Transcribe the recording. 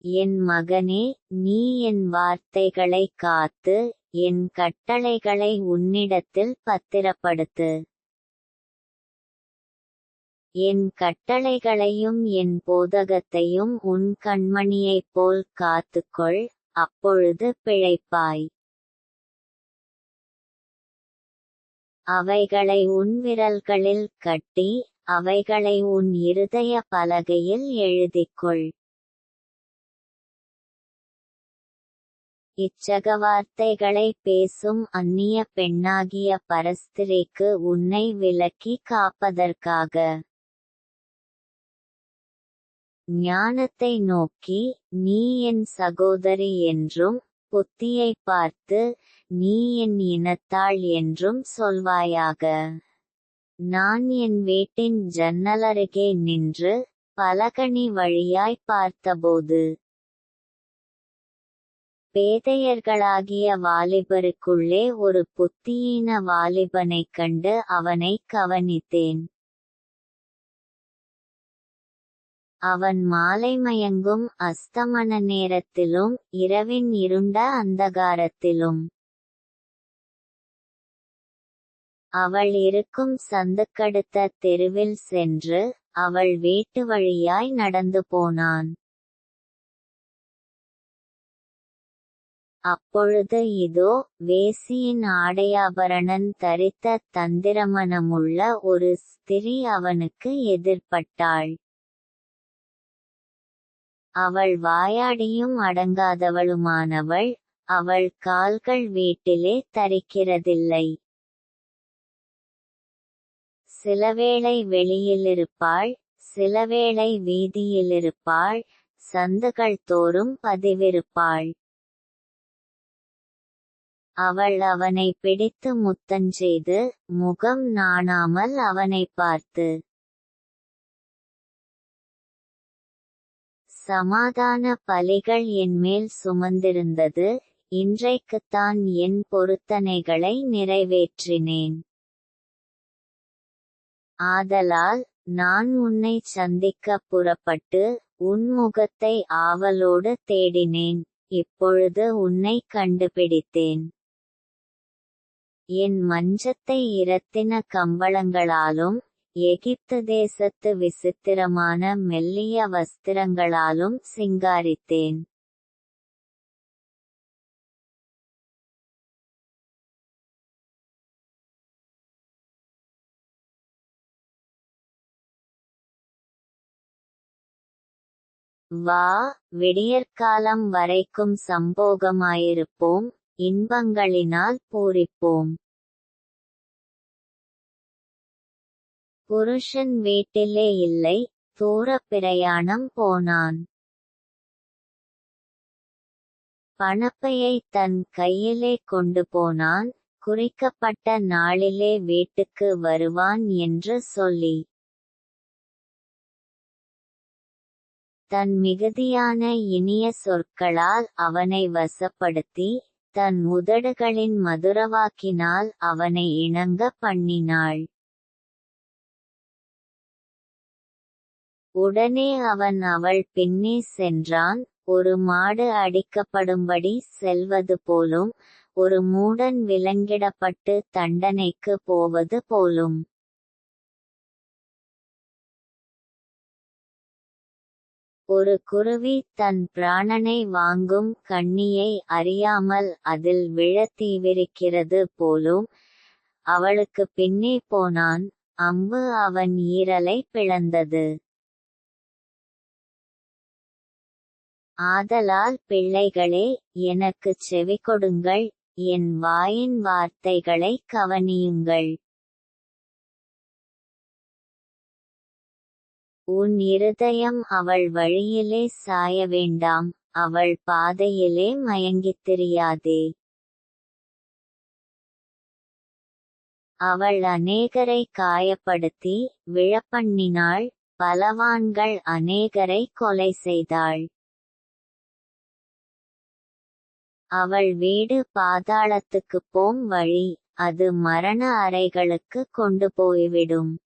என் மகனே, நீ என் வார்த்தைகளைக் காத்து, என் கட்டளைகளை உன்னிடத்தில் பத்திரப்படுத்து. என் கட்டளைகளையும் என் போதகத்தையும் உன் கண்மணியைப் போல் காத்துக்கொள், அப்பொழுது பிழைப்பாய். அவைகளை உன் விரல்களில் கட்டி, அவைகளை உன் இருதய பலகையில் எழுதிக்கொள். இச்சகவார்த்தைகளை பேசும் அந்நிய பெண்ணாகிய பரஸ்திரிக்கு உன்னை விலக்கி காப்பதற்காக. ஞானத்தை நோக்கி, நீ என் சகோதரி என்றும், புத்தியைப் பார்த்து, நீ என் இனத்தாள் என்றும் சொல்வாயாக. நான் என் வீட்டின் ஜன்னலருகே நின்று, பலகணி வழியாய் பார்த்தபோது, பேதையர்களாகிய வாலிபருக்குள்ளே ஒரு புத்தியீன வாலிபனைக் கண்டு அவனைக் கவனித்தேன். அவன் மாலைமயங்கும் அஸ்தமன நேரத்திலும் இரவின் இருண்ட அந்தகாரத்திலும் அவள் இருக்கும் சந்துக்கடுத்த தெருவில் சென்று, அவள் வீட்டு வழியாய் நடந்து போனான். அப்பொழுது இதோ, வேசியின் ஆடையாபரணன் தரித்த தந்திரமனமுள்ள ஒரு ஸ்திரீ அவனுக்கு எதிர்ப்பட்டாள். அவள் வாயாடியும் அடங்காதவளுமானவள், அவள் கால்கள் வீட்டிலே தரிக்கிறதில்லை. சிலவேளை வெளியிலிருப்பாள், சிலவேளை வீதியிலிருப்பாள், சந்துகள் தோறும் பதிவிருப்பாள். அவள் அவனை பிடித்து முத்தஞ்செய்து, முகம் நாணாமல் அவனைப் பார்த்து, சமாதான பலிகள் என்மேல் சுமந்திருந்தது, இன்றைக்குத்தான் என் பொருத்தனைகளை நிறைவேற்றினேன். ஆதலால், நான் உன்னைச் சந்திக்கப் புறப்பட்டு, உன் முகத்தை ஆவலோடு தேடினேன், இப்பொழுது உன்னைக் கண்டுபிடித்தேன். என் மஞ்சத்தை இரத்தின கம்பளங்களாலும், எகிப்து தேசத்து விசித்திரமான மெல்லிய வஸ்திரங்களாலும் சிங்காரித்தேன். வா, விடியற்காலம் வரைக்கும் சம்போகமாயிருப்போம், இன்பங்களினால் பூரிப்போம். புருஷன் வீட்டிலே இல்லை, தூர பிரயாணம் போனான். பணப்பையை தன் கையிலே கொண்டு போனான், குறிக்கப்பட்ட நாளிலே வீட்டுக்கு வருவான் என்று சொல்லி. தன் மிகுதியான இனிய சொற்களால் அவனை வசப்படுத்தி, தன் உதடுகளின் மதுரவாக்கினால் அவனை இணங்க பண்ணினாள். உடனே அவன் அவள் பின்னே சென்றான், ஒரு மாடு அடிக்கப்படும்படி செல்வது போலும், ஒரு மூடன் விலங்கிடப்பட்டு தண்டனைக்கு போவது போலும். ஒரு குருவி தன் பிராணனை வாங்கும் கண்ணியை அறியாமல் அதில் விழத் தீவிரிக்கிறது போலும், அவளுக்கு பின்னே போனான், அம்பு அவன் ஈரலை பிளந்தது. ஆதலால் பிள்ளைகளே, எனக்குச் செவிகொடுங்கள், என் வாயின் வார்த்தைகளைக் கவனியுங்கள். உன் இருதயம் அவள் வழியிலே சாய வேண்டாம், அவள் பாதையிலே மயங்கித் திரியாதே. அவள் அநேகரை காயப்படுத்தி விழப்பண்ணினாள், பலவான்கள் அநேகரை கொலை செய்தாள். அவள் வீடு பாதாளத்துக்குப் போம் வழி, அது மரண அறைகளுக்கு கொண்டு போய்விடும்.